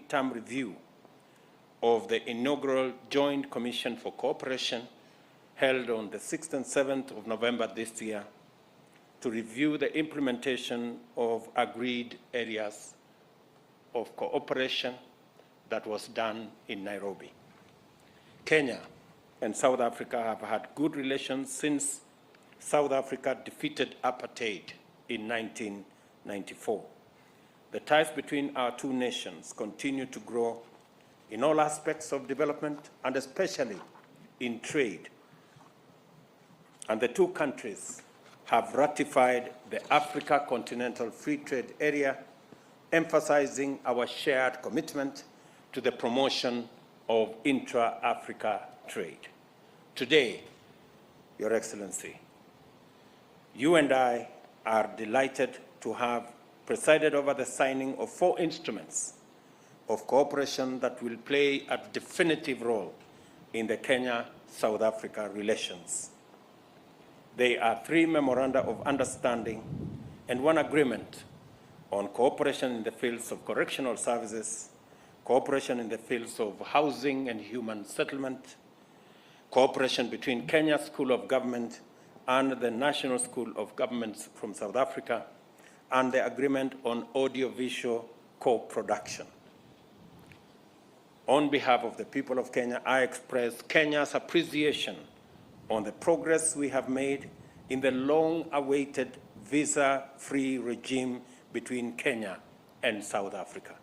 midterm review of the inaugural Joint Commission for Cooperation held on the 6th and 7th of November this year to review the implementation of agreed areas of cooperation that was done in Nairobi. Kenya and South Africa have had good relations since South Africa defeated apartheid in 1994. The ties between our two nations continue to grow in all aspects of development and especially in trade. And the two countries have ratified the Africa Continental Free Trade Area, emphasizing our shared commitment to the promotion of intra-Africa trade. Today, Your Excellency, you and I are delighted to have presided over the signing of 4 instruments of cooperation that will play a definitive role in the Kenya-South Africa relations. They are 3 memoranda of understanding and 1 agreement on cooperation in the fields of correctional services, cooperation in the fields of housing and human settlement, cooperation between Kenya School of Government and the National School of Governments from South Africa, and the agreement on audiovisual co-production. On behalf of the people of Kenya, I express Kenya's appreciation on the progress we have made in the long-awaited visa-free regime between Kenya and South Africa.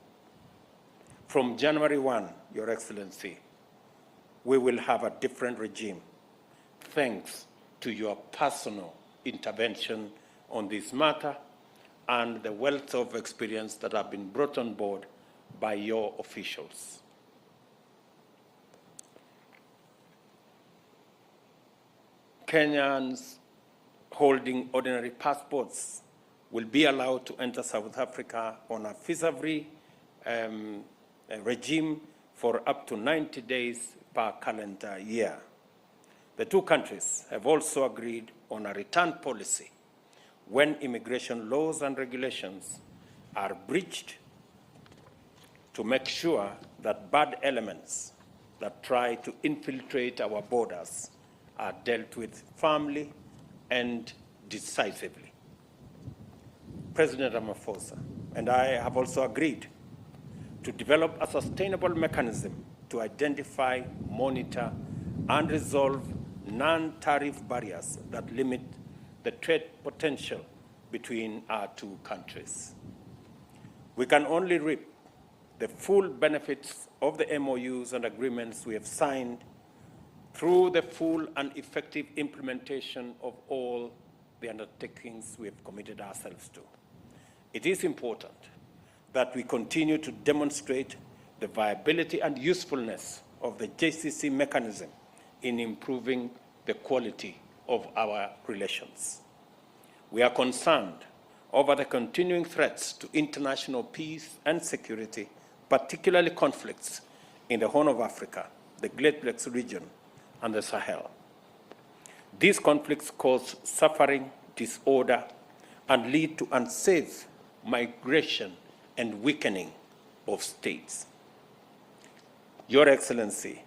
From January 1, Your Excellency, we will have a different regime, thanks to your personal intervention on this matter and the wealth of experience that have been brought on board by your officials. Kenyans holding ordinary passports will be allowed to enter South Africa on a visa-free regime for up to 90 days per calendar year. The two countries have also agreed on a return policy when immigration laws and regulations are breached to make sure that bad elements that try to infiltrate our borders are dealt with firmly and decisively. President Ramaphosa and I have also agreed to develop a sustainable mechanism to identify, monitor, and resolve non-tariff barriers that limit the trade potential between our two countries. We can only reap the full benefits of the MOUs and agreements we have signed through the full and effective implementation of all the undertakings we have committed ourselves to. It is important that we continue to demonstrate the viability and usefulness of the JCC mechanism in improving the quality of our relations. We are concerned over the continuing threats to international peace and security, particularly conflicts in the Horn of Africa, the Great Lakes region, and the Sahel. These conflicts cause suffering, disorder, and lead to unsafe migration and weakening of states. Your Excellency,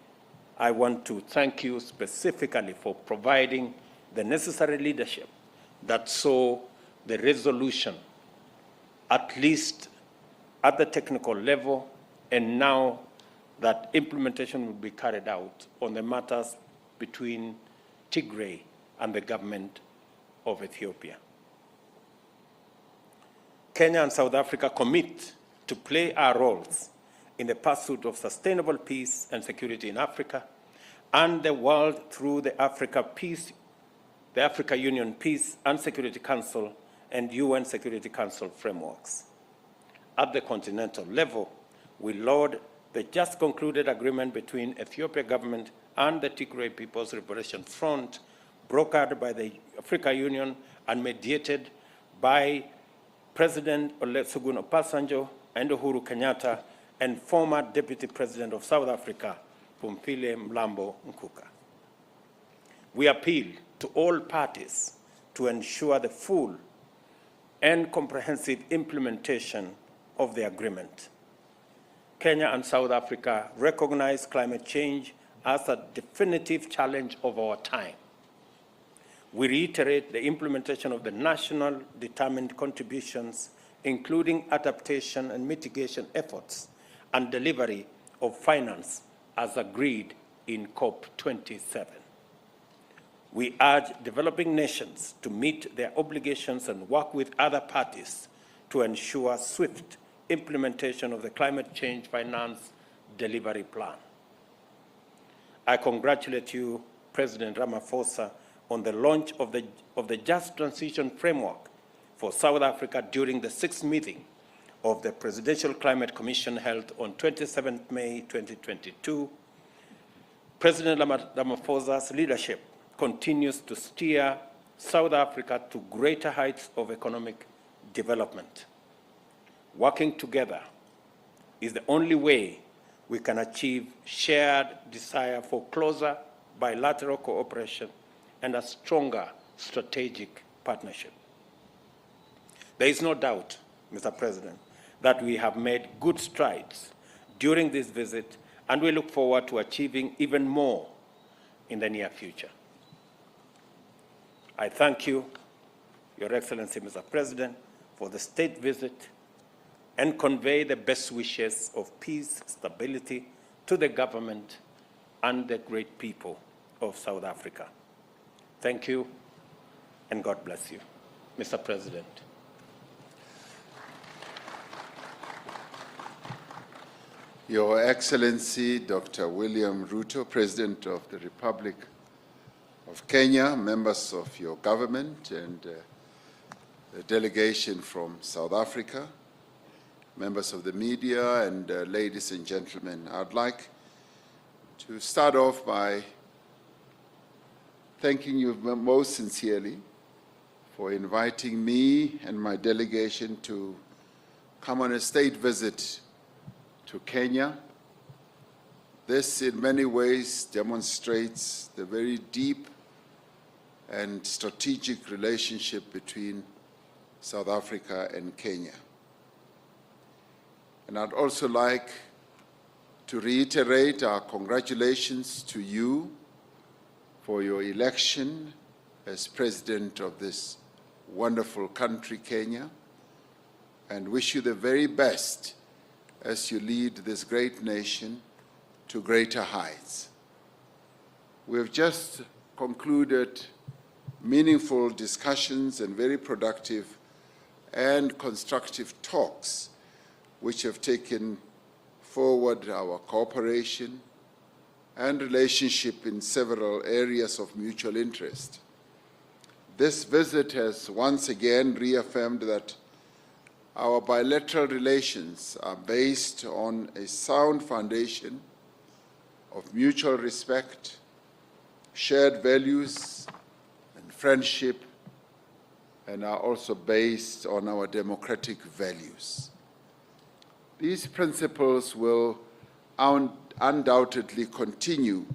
I want to thank you specifically for providing the necessary leadership that saw the resolution, at least at the technical level, and now that implementation will be carried out on the matters between Tigray and the government of Ethiopia. Kenya and South Africa commit to play our roles in the pursuit of sustainable peace and security in Africa and the world through the Africa Union Peace and Security Council and UN Security Council frameworks. At the continental level, we laud the just concluded agreement between Ethiopia government and the Tigray People's Liberation Front, brokered by the Africa Union and mediated by President Olusegun Obasanjo and Uhuru Kenyatta and former Deputy President of South Africa, Pumphile Mlambo Nkuka. We appeal to all parties to ensure the full and comprehensive implementation of the agreement. Kenya and South Africa recognize climate change as a definitive challenge of our time. We reiterate the implementation of the national determined contributions, including adaptation and mitigation efforts and delivery of finance as agreed in COP27. We urge developing nations to meet their obligations and work with other parties to ensure swift implementation of the Climate Change Finance Delivery Plan. I congratulate you, President Ramaphosa, on the launch of the Just Transition Framework for South Africa during the 6th meeting of the Presidential Climate Commission held on 27 May 2022. President Ramaphosa's leadership continues to steer South Africa to greater heights of economic development. Working together is the only way we can achieve shared desire for closer bilateral cooperation and a stronger strategic partnership. There is no doubt, Mr. President, that we have made good strides during this visit, and we look forward to achieving even more in the near future. I thank you, Your Excellency, Mr. President, for the state visit and convey the best wishes of peace, stability to the government and the great people of South Africa. Thank you, and God bless you, Mr. President. Your Excellency, Dr. William Ruto, President of the Republic of Kenya, members of your government and the delegation from South Africa, members of the media, and ladies and gentlemen, I'd like to start off by thanking you most sincerely for inviting me and my delegation to come on a state visit to Kenya. This in many ways demonstrates the very deep and strategic relationship between South Africa and Kenya. And I'd also like to reiterate our congratulations to you for your election as President of this wonderful country, Kenya, and wish you the very best as you lead this great nation to greater heights. We have just concluded meaningful discussions and very productive and constructive talks which have taken forward our cooperation and relationship in several areas of mutual interest. This visit has once again reaffirmed that our bilateral relations are based on a sound foundation of mutual respect, shared values, and friendship, and are also based on our democratic values. These principles will undoubtedly continue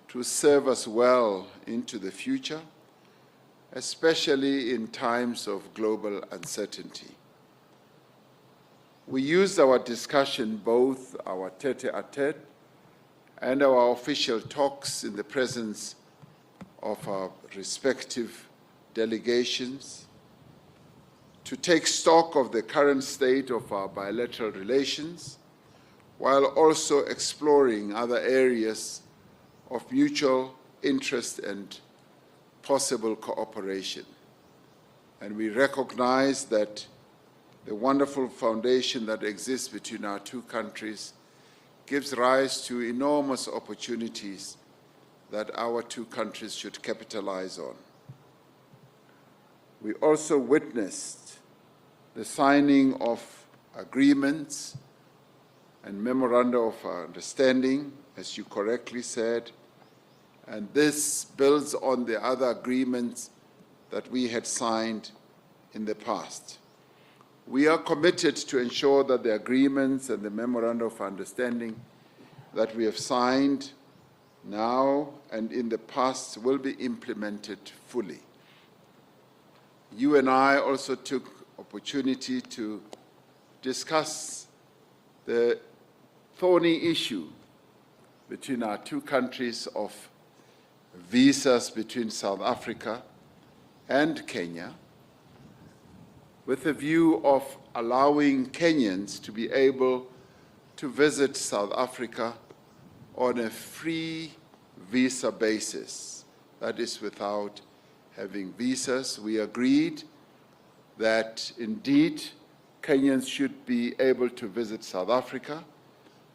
to serve us well into the future, especially in times of global uncertainty. We used our discussion, both our tete-a-tete and our official talks in the presence of our respective delegations, to take stock of the current state of our bilateral relations, while also exploring other areas of mutual interest and possible cooperation. And we recognize that the wonderful foundation that exists between our two countries gives rise to enormous opportunities that our two countries should capitalize on. We also witnessed the signing of agreements and memoranda of understanding, as you correctly said, and this builds on the other agreements that we had signed in the past. We are committed to ensure that the agreements and the memoranda of understanding that we have signed now and in the past will be implemented fully. You and I also took opportunity to discuss the thorny issue between our two countries of visas between South Africa and Kenya, with a view of allowing Kenyans to be able to visit South Africa on a free visa basis, that is without having visas. We agreed that indeed Kenyans should be able to visit South Africa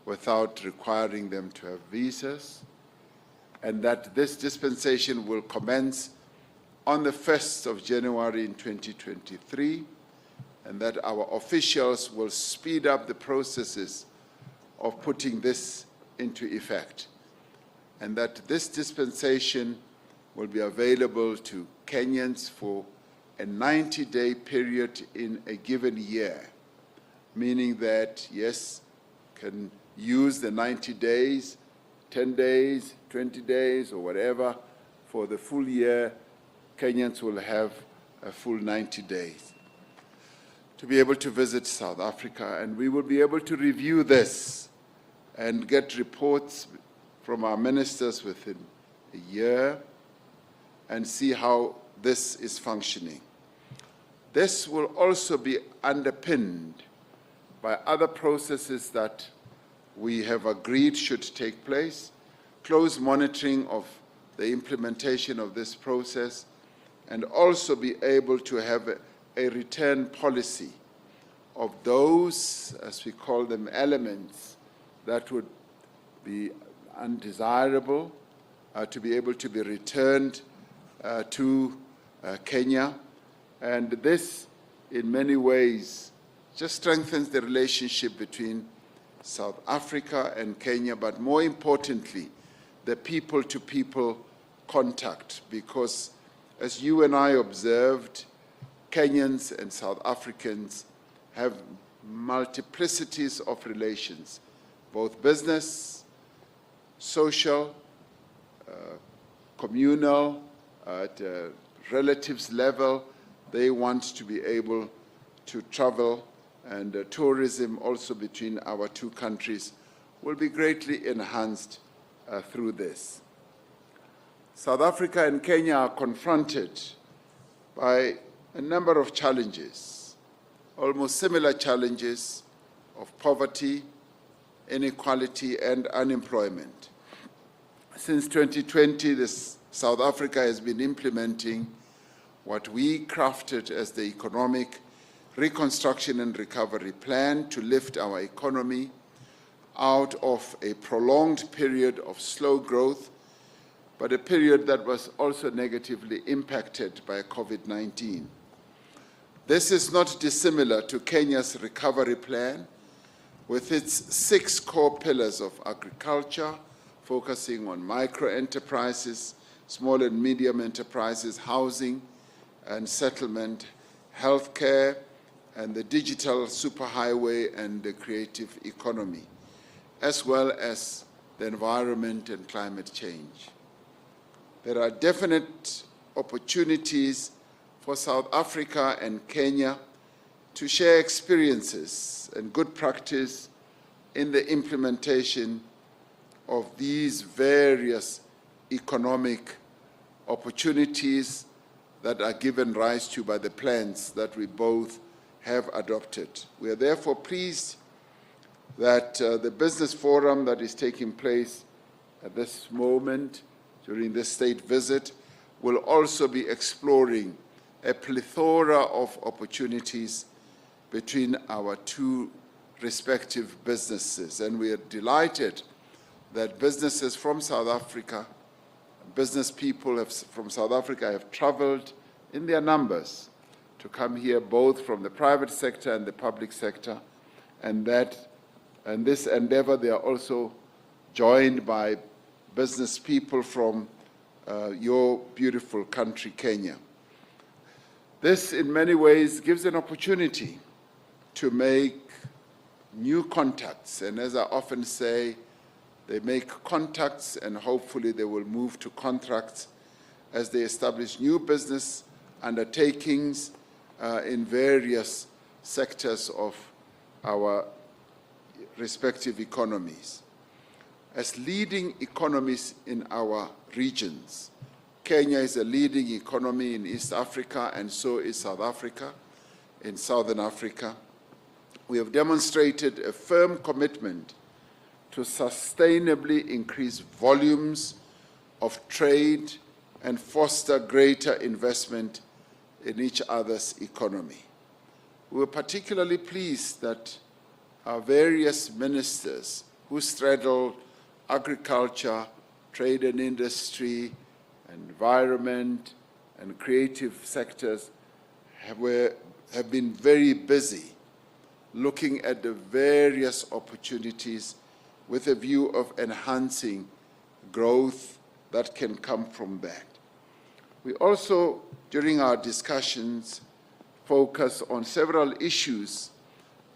without requiring them to have visas, and that this dispensation will commence on the 1st of January in 2023, and that our officials will speed up the processes of putting this into effect, and that this dispensation will be available to Kenyans for a 90-day period in a given year, meaning that, yes, can use the 90 days, 10 days, 20 days, or whatever. For the full year, Kenyans will have a full 90 days to be able to visit South Africa, and we will be able to review this and get reports from our ministers within a year and see how this is functioning. This will also be underpinned by other processes that we have agreed should take place, close monitoring of the implementation of this process, and also be able to have a return policy of those, as we call them, elements that would be undesirable, to be able to be returned to Kenya. And this, in many ways, just strengthens the relationship between South Africa and Kenya, but more importantly, the people-to-people contact, because as you and I observed, Kenyans and South Africans have multiplicities of relations, both business, social, communal, at a relatives level. They want to be able to travel, and tourism also between our two countries will be greatly enhanced through this. South Africa and Kenya are confronted by a number of challenges, almost similar challenges of poverty, inequality, and unemployment. Since 2020, South Africa has been implementing what we crafted as the Economic Reconstruction and Recovery Plan to lift our economy out of a prolonged period of slow growth, but a period that was also negatively impacted by COVID-19. This is not dissimilar to Kenya's recovery plan, with its 6 core pillars of agriculture, focusing on micro-enterprises, small and medium enterprises, housing and settlement, healthcare, and the digital superhighway and the creative economy, as well as the environment and climate change. There are definite opportunities for South Africa and Kenya to share experiences and good practice in the implementation of these various economic opportunities that are given rise to by the plans that we both have adopted. We are therefore pleased that the business forum that is taking place at this moment during this state visit will also be exploring a plethora of opportunities between our two respective businesses. And we are delighted that businesses from South Africa, business people from South Africa have traveled in their numbers to come here, both from the private sector and the public sector, and this endeavor they are also joined by business people from your beautiful country, Kenya. This, in many ways, gives an opportunity to make new contacts, and as I often say, they make contacts and hopefully they will move to contracts as they establish new business undertakings in various sectors of our respective economies. As leading economies in our regions, Kenya is a leading economy in East Africa, and so is South Africa, in Southern Africa. We have demonstrated a firm commitment to sustainably increase volumes of trade and foster greater investment in each other's economy. We were particularly pleased that our various ministers who straddle agriculture, trade and industry, environment, and creative sectors have been very busy looking at the various opportunities with a view of enhancing growth that can come from that. We also, during our discussions, focus on several issues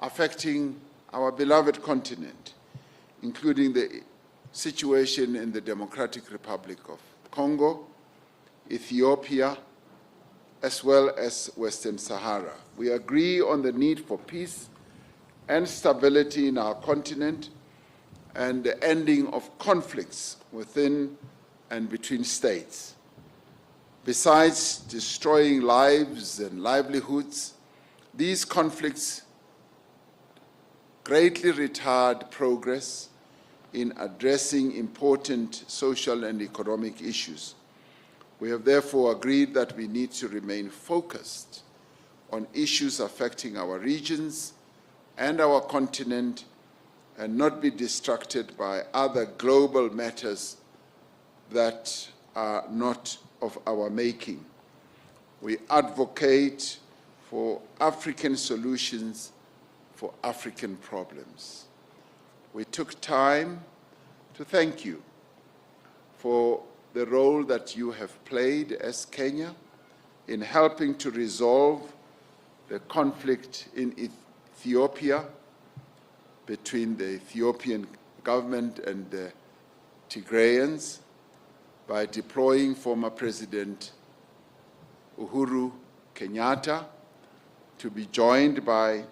affecting our beloved continent, including the situation in the Democratic Republic of Congo, Ethiopia, as well as Western Sahara. We agree on the need for peace and stability in our continent and the ending of conflicts within and between states. Besides destroying lives and livelihoods, these conflicts greatly retard progress in addressing important social and economic issues. We have therefore agreed that we need to remain focused on issues affecting our regions and our continent and not be distracted by other global matters that are not of our making. We advocate for African solutions for African problems. We took time to thank you for the role that you have played as Kenya in helping to resolve the conflict in Ethiopia between the Ethiopian government and the Tigrayans by deploying former President Uhuru Kenyatta to be joined by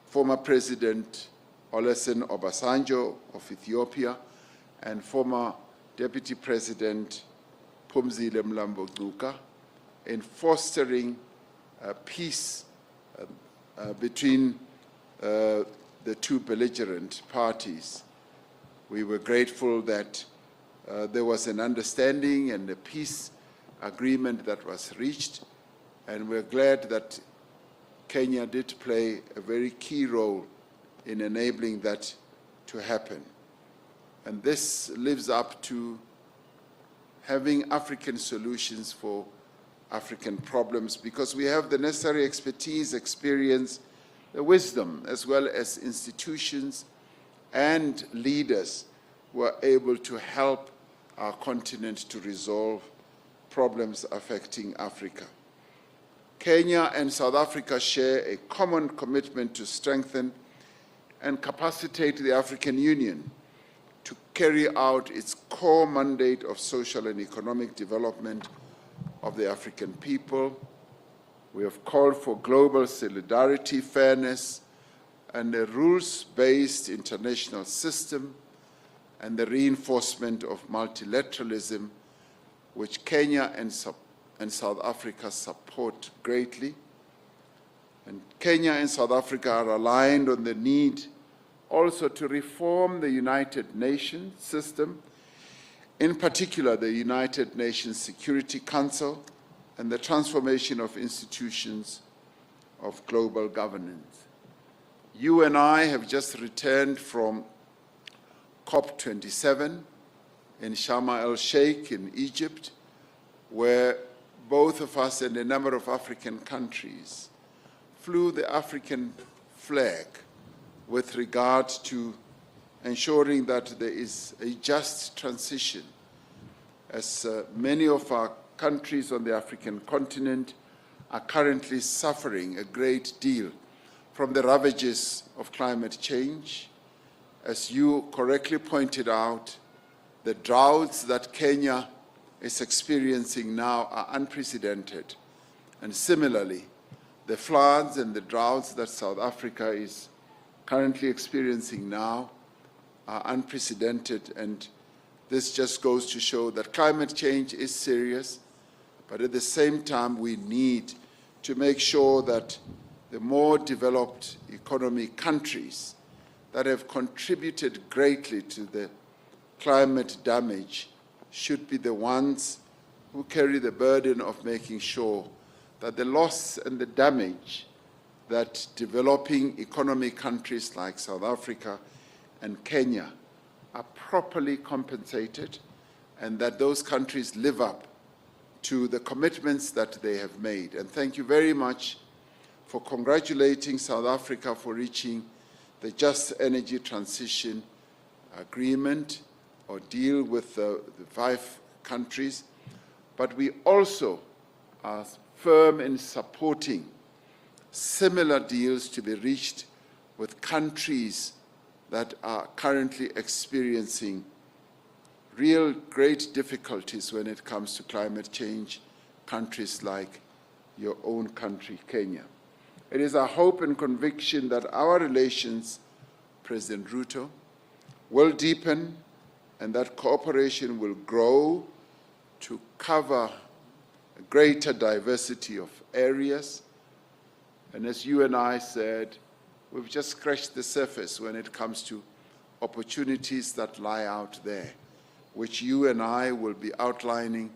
former President Olusegun Obasanjo of Ethiopia and former Deputy President Phumzile Mlambo Ngcuka in fostering peace between the two belligerent parties. We were grateful that there was an understanding and a peace agreement that was reached, and we're glad that Kenya did play a very key role in enabling that to happen. And this lives up to having African solutions for African problems, because we have the necessary expertise, experience, the wisdom, as well as institutions and leaders who are able to help our continent to resolve problems affecting Africa. Kenya and South Africa share a common commitment to strengthen and capacitate the African Union to carry out its core mandate of social and economic development of the African people. We have called for global solidarity, fairness, and a rules-based international system, and the reinforcement of multilateralism, which Kenya and South Africa support greatly. And Kenya and South Africa are aligned on the need also to reform the United Nations system, in particular the United Nations Security Council and the transformation of institutions of global governance. You and I have just returned from COP27 in Sharm el-Sheikh in Egypt, where both of us and a number of African countries flew the African flag with regard to ensuring that there is a just transition, as many of our countries on the African continent are currently suffering a great deal from the ravages of climate change. As you correctly pointed out, the droughts that Kenya is experiencing now are unprecedented. And similarly, the floods and the droughts that South Africa is currently experiencing now are unprecedented, and this just goes to show that climate change is serious, but at the same time we need to make sure that the more developed economy countries that have contributed greatly to the climate damage should be the ones who carry the burden of making sure that the loss and the damage that developing economy countries like South Africa and Kenya are properly compensated, and that those countries live up to the commitments that they have made. And thank you very much for congratulating South Africa for reaching the Just Energy Transition Agreement or deal with the 5 countries. But we also are firm in supporting similar deals to be reached with countries that are currently experiencing real great difficulties when it comes to climate change, countries like your own country, Kenya. It is our hope and conviction that our relations, President Ruto, will deepen and that cooperation will grow to cover a greater diversity of areas. And as you and I said, we've just scratched the surface when it comes to opportunities that lie out there, which you and I will be outlining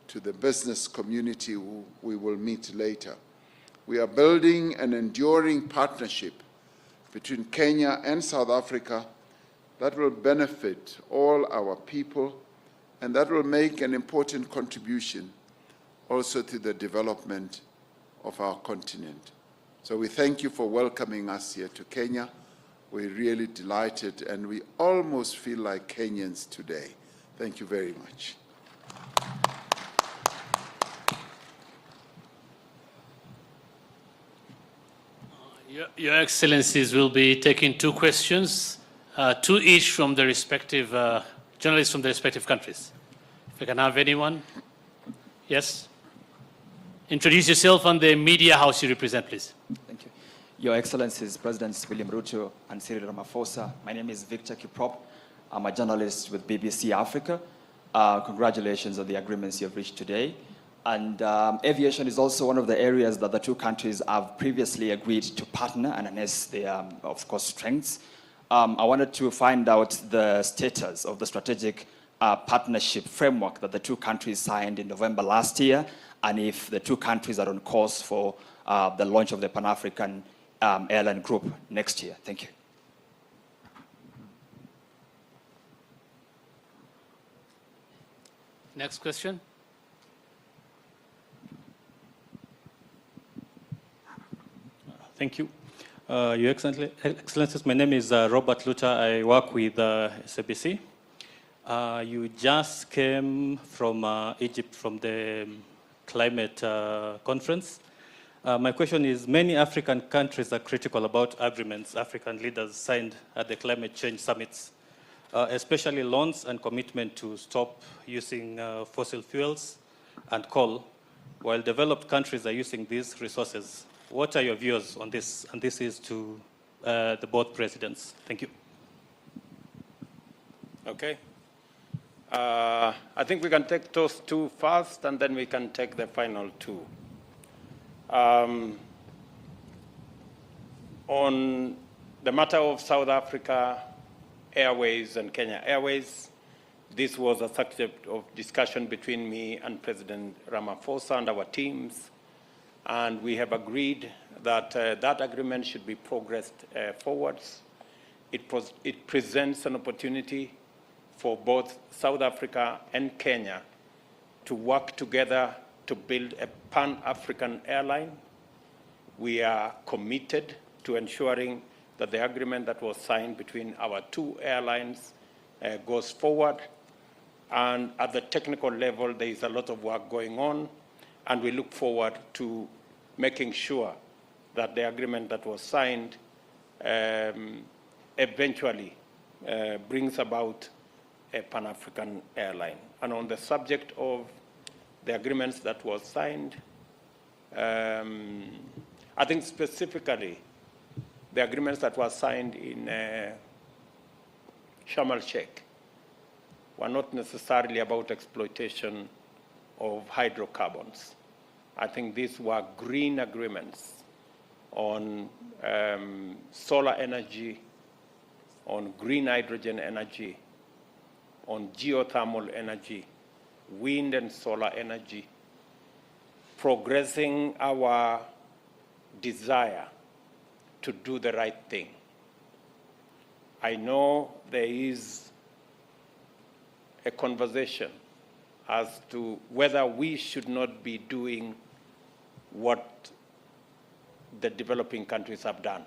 to the business community who we will meet later. We are building an enduring partnership between Kenya and South Africa that will benefit all our people and that will make an important contribution also to the development of our continent. So we thank you for welcoming us here to Kenya. We're really delighted, and we almost feel like Kenyans today. Thank you very much. Your Excellencies will be taking 2 questions, 2 each from the respective journalists from the respective countries. If I can have anyone. Yes. Introduce yourself and the media house you represent, please. Thank you. Your Excellencies, Presidents William Ruto and Cyril Ramaphosa, my name is Victor Kiprop. I'm a journalist with BBC Africa. Congratulations on the agreements you have reached today. And aviation is also one of the areas that the 2 countries have previously agreed to partner and harness their, of course, strengths. I wanted to find out the status of the strategic partnership framework that the 2 countries signed in November last year, and if the 2 countries are on course for the launch of the Pan-African airline group next year. Thank you. Next question. Thank you. Your Excellencies, my name is Robert Luther. I work with SABC. You just came from Egypt from the climate conference. My question is, many African countries are critical about agreements African leaders signed at the climate change summits, especially loans and commitment to stop using fossil fuels and coal, while developed countries are using these resources. What are your views on this? And this is to the both presidents. Thank you. Okay. I think we can take those 2 first, and then we can take the final 2. On the matter of South Africa Airways and Kenya Airways, this was a subject of discussion between me and President Ramaphosa and our teams, and we have agreed that that agreement should be progressed forwards. It presents an opportunity for both South Africa and Kenya to work together to build a Pan-African airline. We are committed to ensuring that the agreement that was signed between our 2 airlines goes forward. And at the technical level, there is a lot of work going on, and we look forward to making sure that the agreement that was signed eventually brings about a Pan-African airline. And on the subject of the agreements that was signed, I think specifically the agreements that were signed in Sharm el-Sheikh were not necessarily about exploitation of hydrocarbons. I think these were green agreements on solar energy, on green hydrogen energy, on geothermal energy, wind and solar energy, progressing our desire to do the right thing. I know there is a conversation as to whether we should not be doing what the developing countries have done.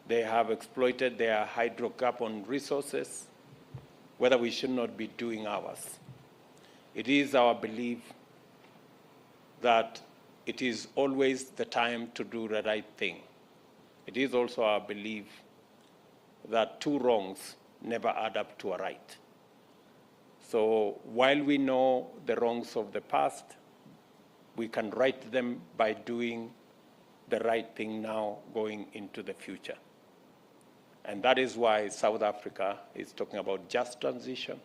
They have exploited their hydrocarbon resources, whether we should not be doing ours. It is our belief that it is always the time to do the right thing. It is also our belief that two wrongs never add up to a right. So while we know the wrongs of the past, we can right them by doing the right thing now going into the future. And that is why South Africa is talking about just transition,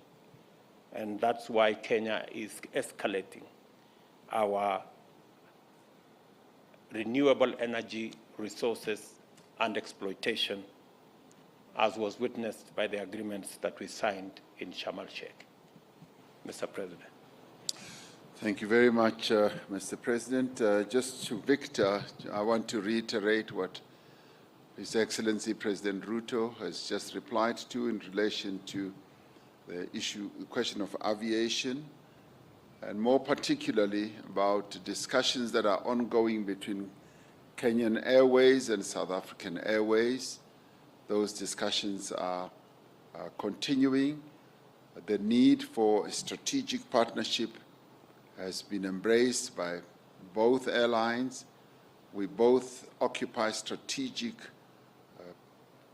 and that's why Kenya is escalating our renewable energy resources and exploitation, as was witnessed by the agreements that we signed in Sharm el-Sheikh. Mr. President. Thank you very much, Mr. President. Just to Victor, I want to reiterate what His Excellency President Ruto has just replied to in relation to the question of aviation, and more particularly about discussions that are ongoing between Kenyan Airways and South African Airways. Those discussions are continuing. The need for a strategic partnership has been embraced by both airlines. We both occupy strategic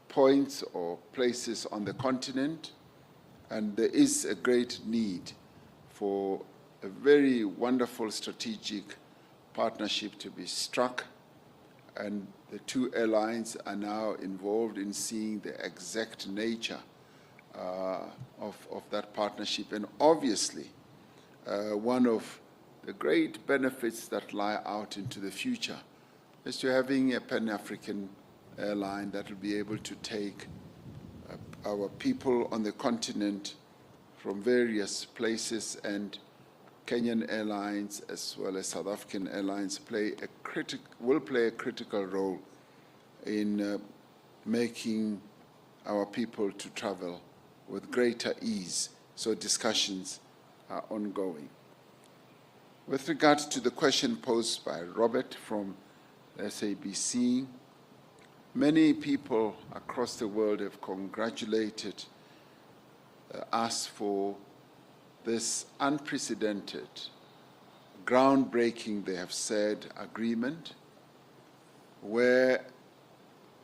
points or places on the continent, and there is a great need for a very wonderful strategic partnership to be struck, and the two airlines are now involved in seeing the exact nature of that partnership. And obviously, one of the great benefits that lie out into the future is to having a Pan-African airline that will be able to take our people on the continent from various places, and Kenyan Airlines as well as South African Airlines will play a critical role in making our people to travel with greater ease. So discussions are ongoing. With regard to the question posed by Robert from SABC, many people across the world have congratulated us for this unprecedented, groundbreaking, they have said, agreement, where,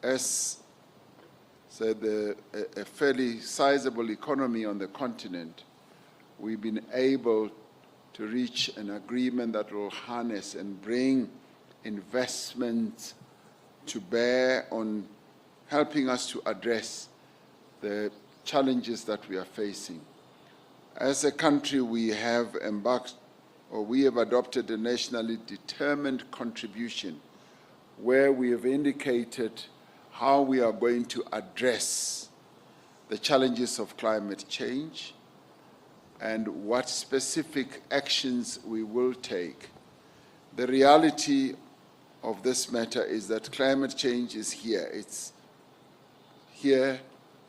as said, a fairly sizable economy on the continent, we've been able to reach an agreement that will harness and bring investment to bear on helping us to address the challenges that we are facing. As a country, we have adopted a nationally determined contribution where we have indicated how we are going to address the challenges of climate change and what specific actions we will take. The reality of this matter is that climate change is here. It's here,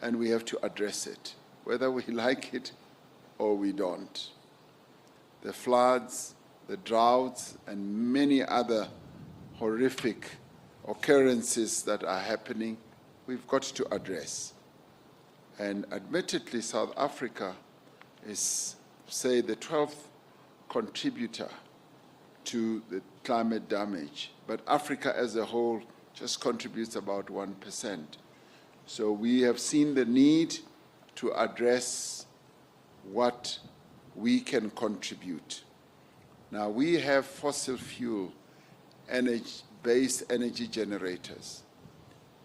and we have to address it, whether we like it or we don't. The floods, the droughts, and many other horrific occurrences that are happening, we've got to address. And admittedly, South Africa is, say, the 12th contributor to the climate damage, but Africa as a whole just contributes about 1%. So we have seen the need to address what we can contribute. Now, we have fossil fuel based energy generators,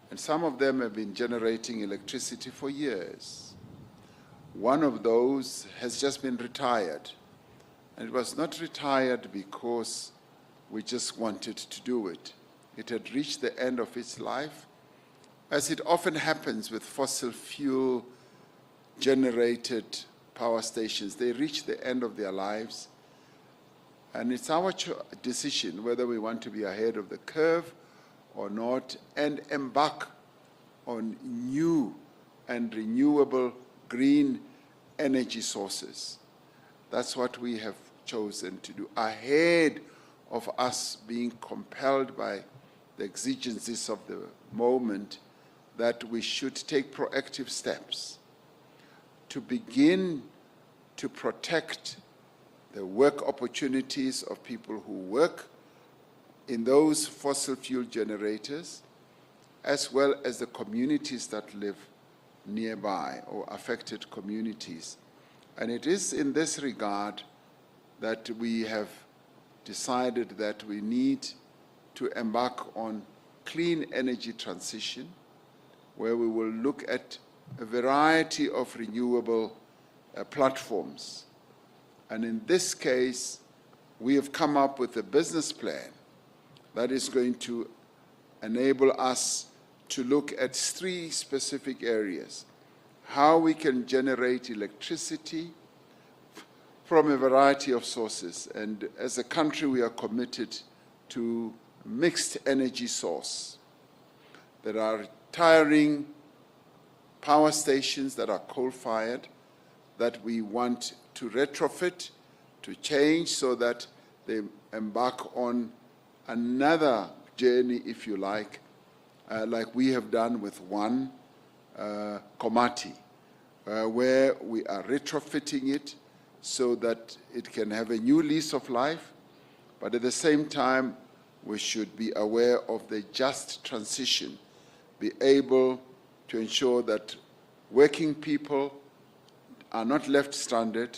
And some of them have been generating electricity for years. One of those has just been retired. And it was not retired because we just wanted to do it. It had reached the end of its life. As it often happens with fossil fuel generated power stations, they reach the end of their lives. And it's our decision whether we want to be ahead of the curve or not and embark on new and renewable green energy sources. That's what we have chosen to do, ahead of us being compelled by the exigencies of the moment, that we should take proactive steps to begin to protect the work opportunities of people who work in those fossil fuel generators, as well as the communities that live nearby or affected communities. And it is in this regard that we have decided that we need to embark on clean energy transition, where we will look at a variety of renewable platforms. And in this case, we have come up with a business plan that is going to enable us to look at 3 specific areas: how we can generate electricity from a variety of sources. And as a country, we are committed to mixed energy source. There are retiring power stations that are coal-fired that we want to retrofit, to change so that they embark on another journey, if you like we have done with one Komati, where we are retrofitting it so that it can have a new lease of life, but at the same time, we should be aware of the just transition, be able to ensure that working people are not left stranded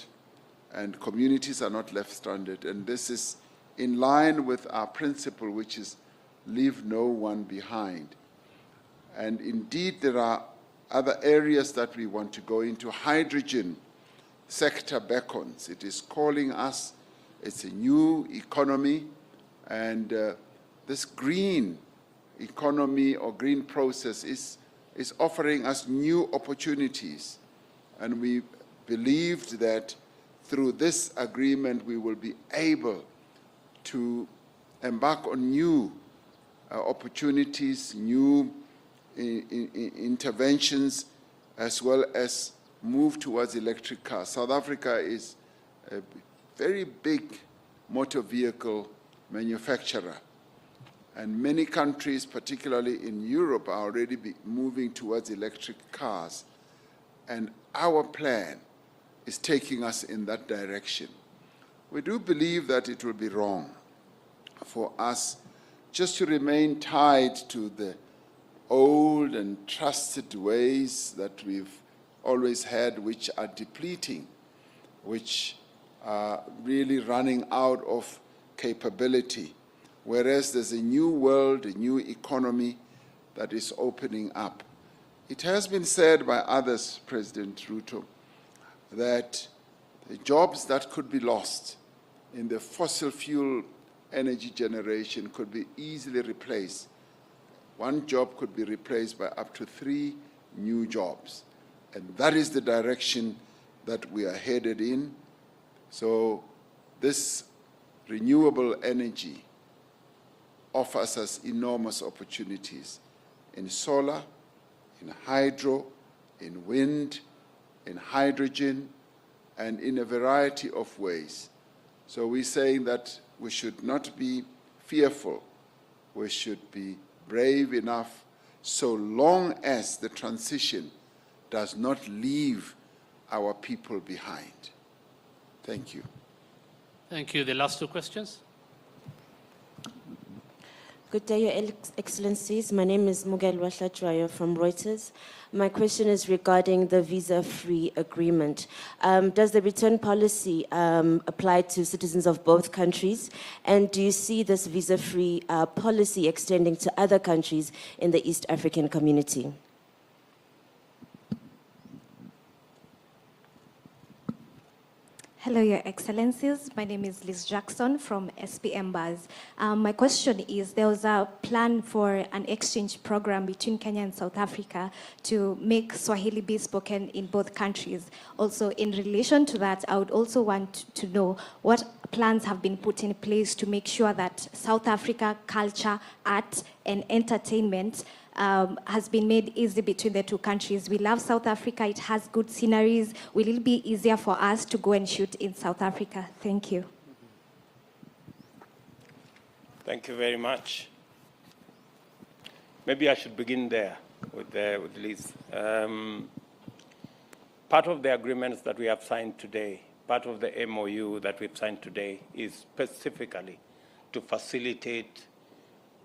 and communities are not left stranded. And this is in line with our principle, which is leave no one behind. And indeed, there are other areas that we want to go into. Hydrogen sector beckons. It is calling us. It's a new economy. And this green economy or green process is offering us new opportunities. And we believed that through this agreement, we will be able to embark on new opportunities, new interventions, as well as move towards electric cars. South Africa is a very big motor vehicle manufacturer. And many countries, particularly in Europe, are already moving towards electric cars. And our plan is taking us in that direction. We do believe that it will be wrong for us just to remain tied to the old and trusted ways that we've always had, which are depleting, which are really running out of capability, whereas there's a new world, a new economy that is opening up. It has been said by others, President Ruto, that the jobs that could be lost in the fossil fuel energy generation could be easily replaced. One job could be replaced by up to 3 new jobs. And that is the direction that we are headed in. So this renewable energy offers us enormous opportunities in solar, in hydro, in wind, in hydrogen, and in a variety of ways. So we're saying that we should not be fearful. We should be brave enough, so long as the transition does not leave our people behind. Thank you. Thank you. The last 2 questions. Good day, Your Excellencies. My name is Mugelwa Hlachwayo from Reuters. My question is regarding the visa-free agreement. Does the return policy apply to citizens of both countries? And do you see this visa-free policy extending to other countries in the East African community? Hello, Your Excellencies. My name is Liz Jackson from SPM Buzz. My question is, there was a plan for an exchange program between Kenya and South Africa to make Swahili be spoken in both countries. Also, in relation to that, I would also want to know what plans have been put in place to make sure that South Africa culture, art, and entertainment has been made easy between the two countries. We love South Africa. It has good sceneries. Will it be easier for us to go and shoot in South Africa? Thank you. Thank you very much. Maybe I should begin there with Liz. Part of the agreements that we have signed today, part of the MOU that we've signed today is specifically to facilitate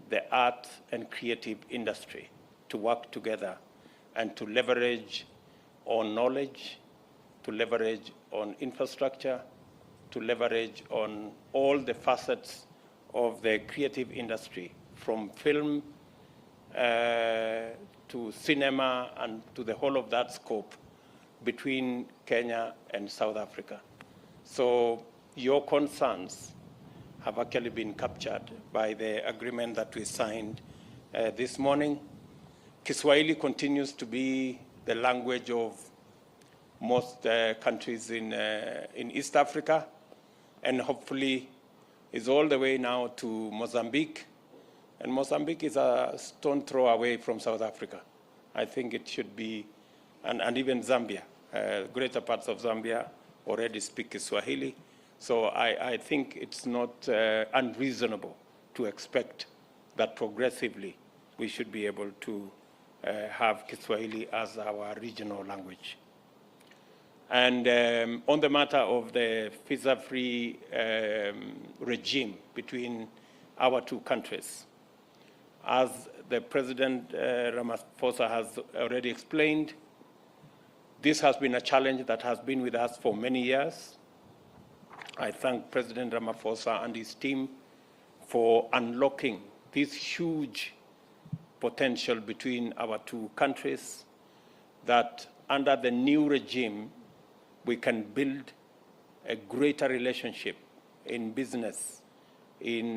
the art and creative industry to work together and to leverage on knowledge, to leverage on infrastructure, to leverage on all the facets of the creative industry, from film to cinema and to the whole of that scope between Kenya and South Africa. So your concerns have actually been captured by the agreement that we signed this morning. Kiswahili continues to be the language of most countries in East Africa, and hopefully is all the way now to Mozambique. And Mozambique is a stone throw away from South Africa. I think it should be, and even Zambia. Greater parts of Zambia already speak Kiswahili. So I think it's not unreasonable to expect that progressively we should be able to have Kiswahili as our regional language. And on the matter of the visa-free regime between our two countries, as the President Ramaphosa has already explained, this has been a challenge that has been with us for many years. I thank President Ramaphosa and his team for unlocking this huge potential between our two countries, that under the new regime, we can build a greater relationship in business, in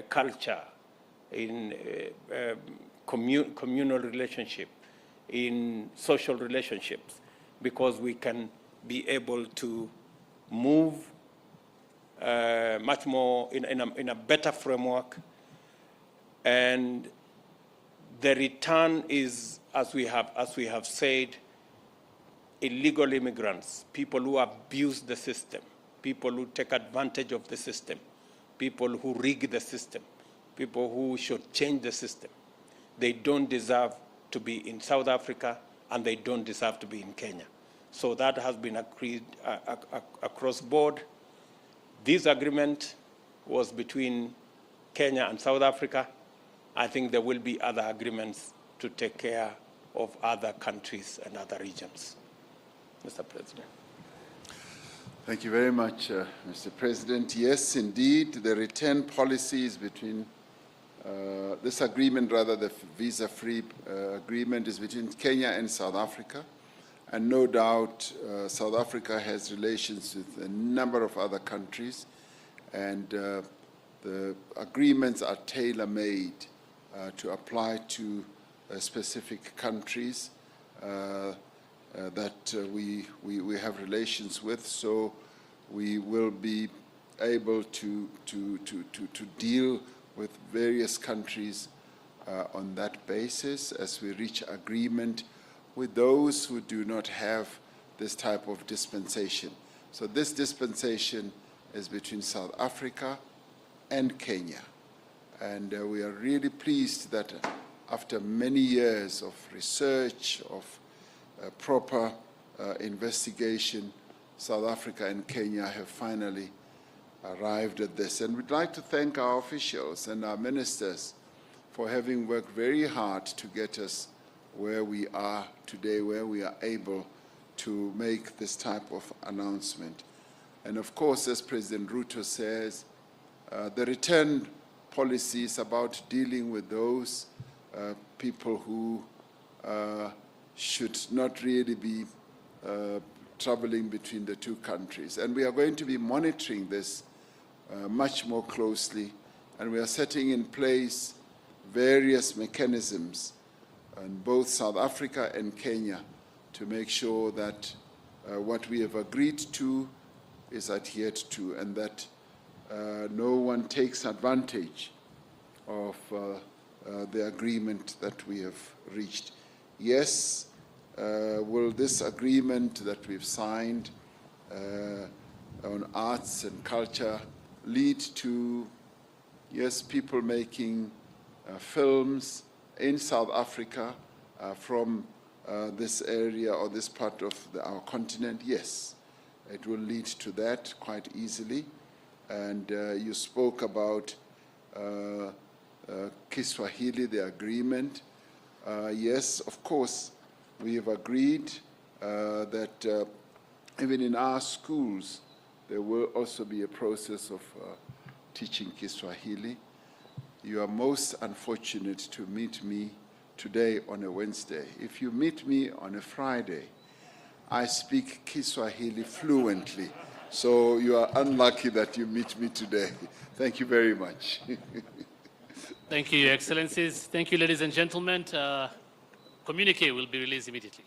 culture, in communal relationship, in social relationships, because we can be able to move much more in a better framework. And the return is, as we have said, illegal immigrants, people who abuse the system, people who take advantage of the system, people who rig the system, people who should change the system. They don't deserve to be in South Africa, and they don't deserve to be in Kenya. So that has been agreed across board. This agreement was between Kenya and South Africa. I think there will be other agreements to take care of other countries and other regions. Mr. President. Thank you very much, Mr. President. Yes, indeed, the return policies between this agreement, rather the visa-free agreement, is between Kenya and South Africa. And no doubt, South Africa has relations with a number of other countries, and the agreements are tailor-made to apply to specific countries that we have relations with. So we will be able to deal with various countries on that basis as we reach agreement with those who do not have this type of dispensation. So this dispensation is between South Africa and Kenya. And we are really pleased that after many years of research, of proper investigation, South Africa and Kenya have finally arrived at this. And we'd like to thank our officials and our ministers for having worked very hard to get us where we are today, where we are able to make this type of announcement. And of course, as President Ruto says, the return policy is about dealing with those people who should not really be traveling between the two countries. And we are going to be monitoring this much more closely, and we are setting in place various mechanisms in both South Africa and Kenya to make sure that what we have agreed to is adhered to, and that no one takes advantage of the agreement that we have reached. Yes, will this agreement that we've signed on arts and culture lead to, yes, people making films in South Africa from this area or this part of our continent? Yes, it will lead to that quite easily. And you spoke about Kiswahili, the agreement. Yes, of course, we have agreed that even in our schools, there will also be a process of teaching Kiswahili. You are most unfortunate to meet me today on a Wednesday. If you meet me on a Friday, I speak Kiswahili fluently. So you are unlucky that you meet me today. Thank you very much. Thank you, Your Excellencies. Thank you, ladies and gentlemen. Communique will be released immediately.